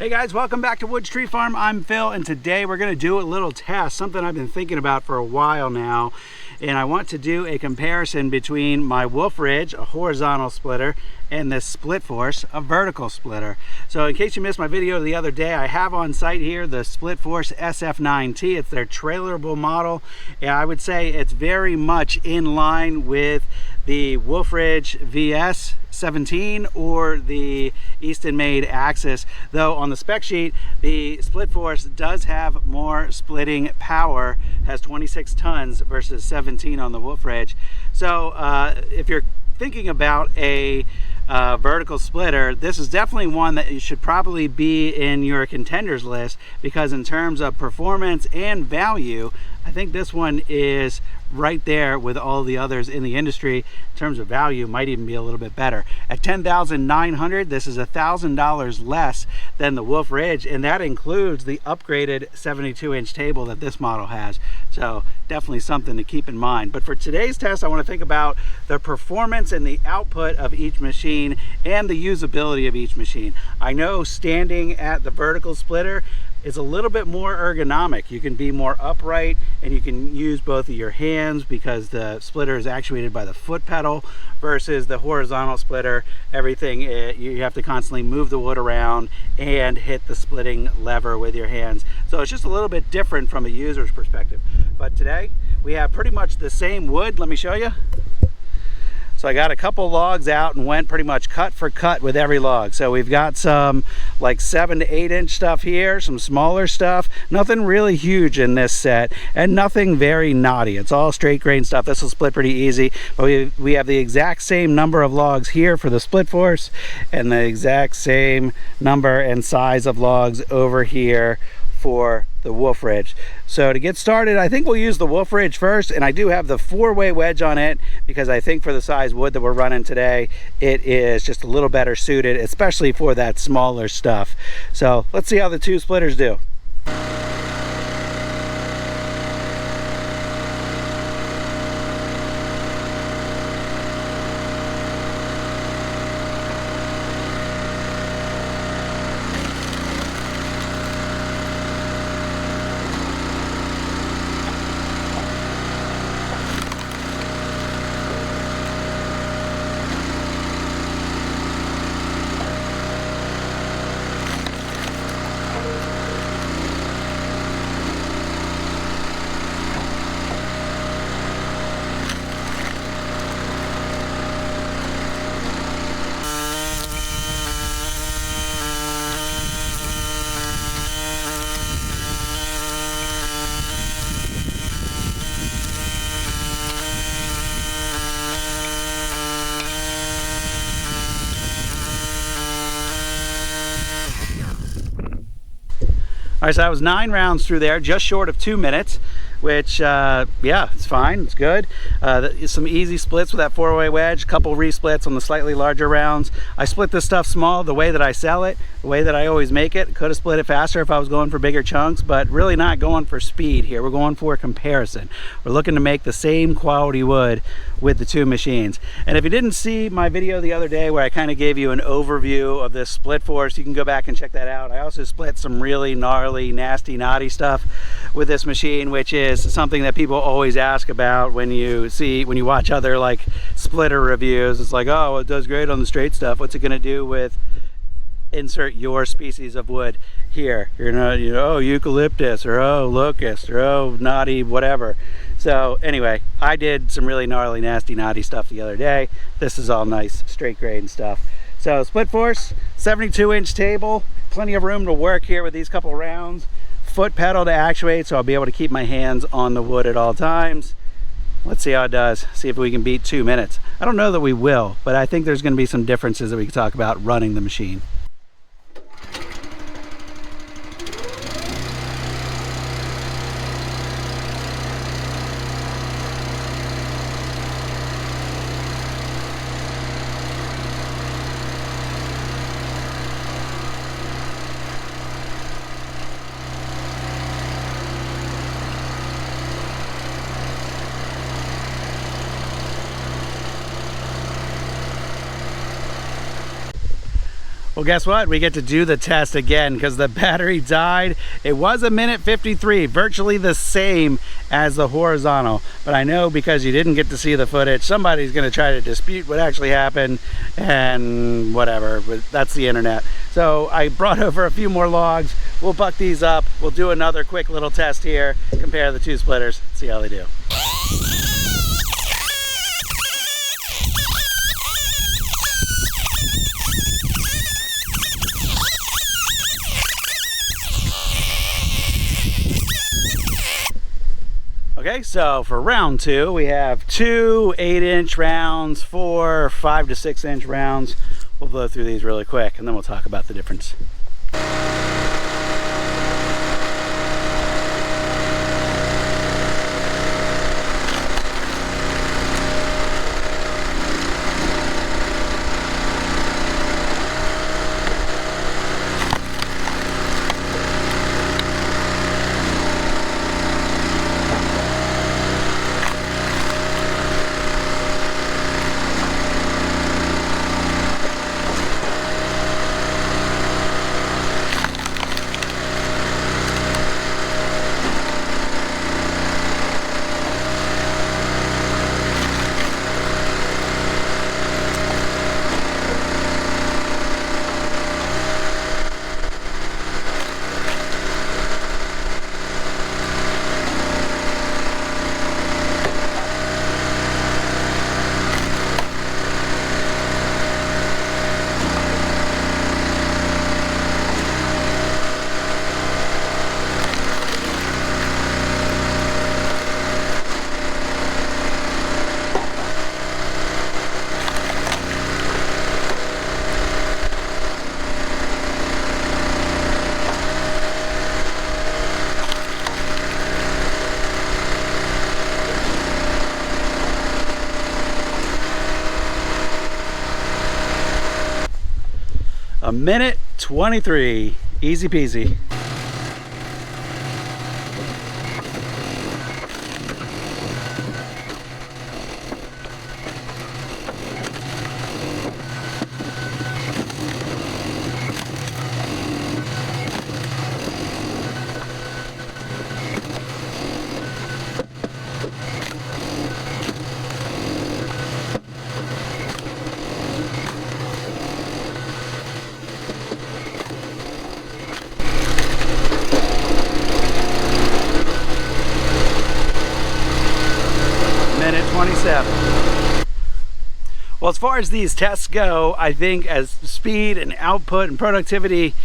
Hey guys, welcome back to Woods Tree Farm. I'm Phil, and today we're going to do a little test, something I've been thinking about for a while now. And I want to do a comparison between my Wolf Ridge, a horizontal splitter, and this Split Force, a vertical splitter. So in case you missed my video the other day, I have on site here the Split Force SF9T. It's their trailerable model, and I would say it's very much in line with the Wolf Ridge VS 17 or the Easton made Axis, though on the spec sheet the Split Force does have more splitting power, has 26 tons versus 17 on the Wolf Ridge. So if you're thinking about a vertical splitter, this is definitely one that you should probably be in your contenders list, because in terms of performance and value, I think this one is right there with all the others in the industry. In terms of value, might even be a little bit better. At $10,900, this is $1,000 less than the Wolf Ridge, and that includes the upgraded 72-inch table that this model has. So definitely something to keep in mind. But for today's test, I want to think about the performance and the output of each machine and the usability of each machine. I know standing at the vertical splitter is a little bit more ergonomic. You can be more upright and you can use both of your hands because the splitter is actuated by the foot pedal, versus the horizontal splitter, everything, you have to constantly move the wood around and hit the splitting lever with your hands. So it's just a little bit different from a user's perspective. But today we have pretty much the same wood. Let me show you. So I got a couple logs out and went pretty much cut for cut with every log. So we've got some like 7 to 8 inch stuff here, some smaller stuff, nothing really huge in this set, and nothing very knotty. It's all straight grain stuff. This will split pretty easy. But we have the exact same number of logs here for the Split Force, and the exact same number and size of logs over here for the Wolf Ridge. So to get started, I think we'll use the Wolf Ridge first, and I do have the 4-way wedge on it because I think for the size wood that we're running today, it is just a little better suited, especially for that smaller stuff. So let's see how the two splitters do. All right, so that was 9 rounds through there, just short of 2 minutes, which, yeah, it's fine, it's good. Some easy splits with that 4-way wedge, couple resplits on the slightly larger rounds. I split this stuff small the way that I sell it, the way that I always make it. Could have split it faster if I was going for bigger chunks, but really not going for speed here. We're going for comparison. We're looking to make the same quality wood with the two machines. And if you didn't see my video the other day where I kind of gave you an overview of this Split Force, you can go back and check that out. I also split some really gnarly, nasty, knotty stuff with this machine, which is something that people always ask about when you watch other like splitter reviews. It's like, oh, it does great on the straight stuff. What's it going to do with insert your species of wood here? You're not, you know, oh, eucalyptus, or oh, locust, or oh, knotty, whatever. So anyway, I did some really gnarly, nasty, knotty stuff the other day. This is all nice, straight grain stuff. So Split Force, 72-inch table, plenty of room to work here with these couple rounds. Foot pedal to actuate, so I'll be able to keep my hands on the wood at all times. Let's see how it does, see if we can beat 2 minutes. I don't know that we will, but I think there's going to be some differences that we can talk about running the machine. Well, guess what? We get to do the test again because the battery died. It was 1:53, virtually the same as the horizontal. But I know because you didn't get to see the footage, somebody's going to try to dispute what actually happened and whatever, but that's the internet. So I brought over a few more logs. We'll buck these up. We'll do another quick little test here, compare the two splitters, see how they do. Okay, so for round two, we have two 8-inch rounds, four 5 to 6 inch rounds. We'll blow through these really quick and then we'll talk about the difference. A minute 23, easy peasy. Minute 27. Well, as far as these tests go, I think as speed and output and productivity,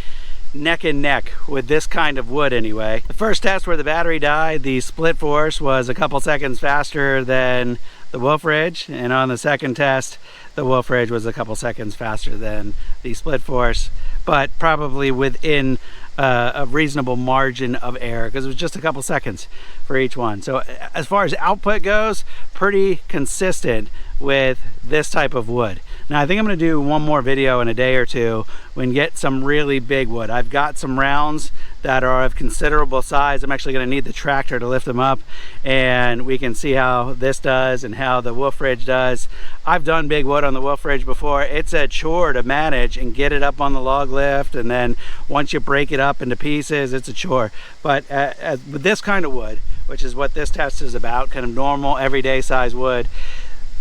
neck and neck with this kind of wood anyway. The first test where the battery died, the split force was a couple seconds faster than the Wolf Ridge, and on the second test, the Wolf Ridge was a couple seconds faster than the split force, but probably within a reasonable margin of error because it was just a couple seconds for each one. So as far as output goes, pretty consistent with this type of wood. Now I think I'm going to do one more video in a day or two when get some really big wood. I've got some rounds that are of considerable size. I'm actually going to need the tractor to lift them up, and we can see how this does and how the Wolf Ridge does. I've done big wood on the Wolf Ridge before. It's a chore to manage and get it up on the log lift, and then once you break it up into pieces, it's a chore. But with this kind of wood, which is what this test is about, kind of normal everyday size wood,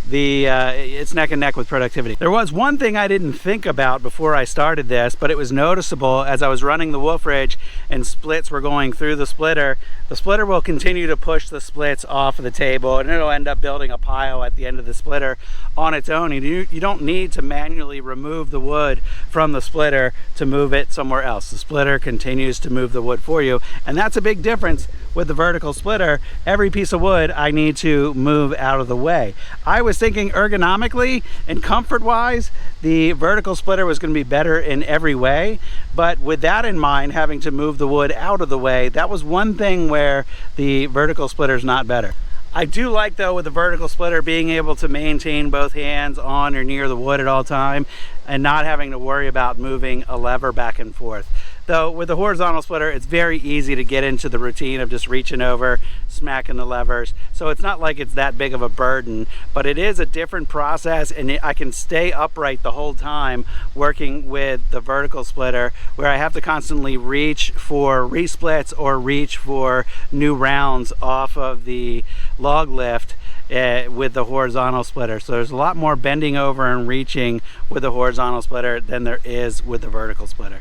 it's neck and neck with productivity. There was one thing I didn't think about before I started this, but it was noticeable as I was running the Wolf Ridge and splits were going through the splitter. The splitter will continue to push the splits off of the table, and it'll end up building a pile at the end of the splitter on its own. You don't need to manually remove the wood from the splitter to move it somewhere else. The splitter continues to move the wood for you, and that's a big difference with the vertical splitter. Every piece of wood I need to move out of the way. I was thinking ergonomically and comfort wise, the vertical splitter was going to be better in every way, but with that in mind, having to move the wood out of the way, that was one thing where the vertical splitter is not better. I do like, though, with the vertical splitter being able to maintain both hands on or near the wood at all time and not having to worry about moving a lever back and forth. Though with the horizontal splitter, it's very easy to get into the routine of just reaching over, smacking the levers. So it's not like it's that big of a burden, but it is a different process, and I can stay upright the whole time working with the vertical splitter, where I have to constantly reach for resplits or reach for new rounds off of the log lift with the horizontal splitter. So there's a lot more bending over and reaching with the horizontal splitter than there is with the vertical splitter.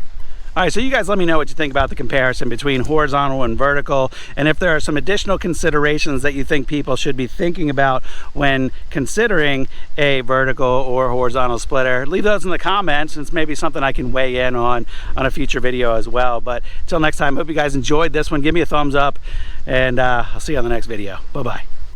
All right, so you guys let me know what you think about the comparison between horizontal and vertical, and if there are some additional considerations that you think people should be thinking about when considering a vertical or horizontal splitter. Leave those in the comments, and it's maybe something I can weigh in on a future video as well. But until next time, hope you guys enjoyed this one. Give me a thumbs up, and I'll see you on the next video. Bye-bye.